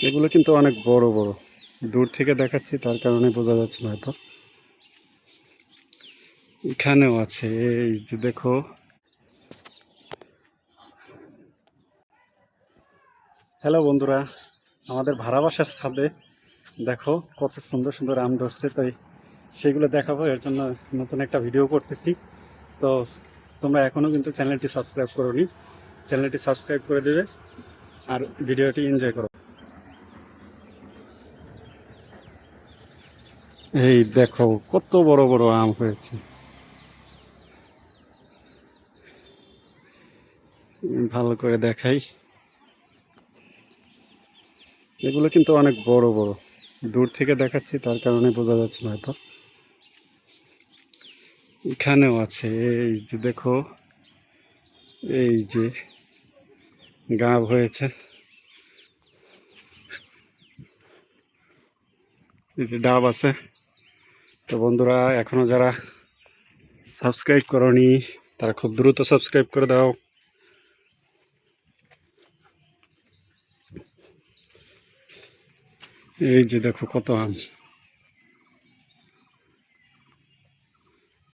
এগুলো কিন্তু অনেক বড় বড়। দূর থেকে দেখাচ্ছি তার কারণে বোঝা যাচ্ছে না হয়তো। এখানেও আছে, এই যে দেখো। হ্যালো বন্ধুরা, আমাদের ভাড়া বাসার ছাদে দেখো কত সুন্দর সুন্দর আম ধরছে, তাই সেগুলো দেখাবো। এর জন্য নতুন একটা ভিডিও করতেছি। তো তোমরা এখনো কিন্তু চ্যানেলটি সাবস্ক্রাইব করোনি, চ্যানেলটি সাবস্ক্রাইব করে দেবে আর ভিডিওটি এনজয় করো। এই দেখো কত বড় বড় আম হয়েছে। ভালো করে দেখাই, এগুলো কিন্তু অনেক বড় বড়। দূর থেকে দেখাচ্ছি তার কারণে বোঝা যাচ্ছে না হয়তো। এখানেও আছে, এই যে দেখো। এই যে গাব হয়েছে, এই যে ডাব আছে। তো বন্ধুরা, এখনো যারা সাবস্ক্রাইব করনি তারা খুব দ্রুত সাবস্ক্রাইব করে দাও। এই যে দেখো কত আম।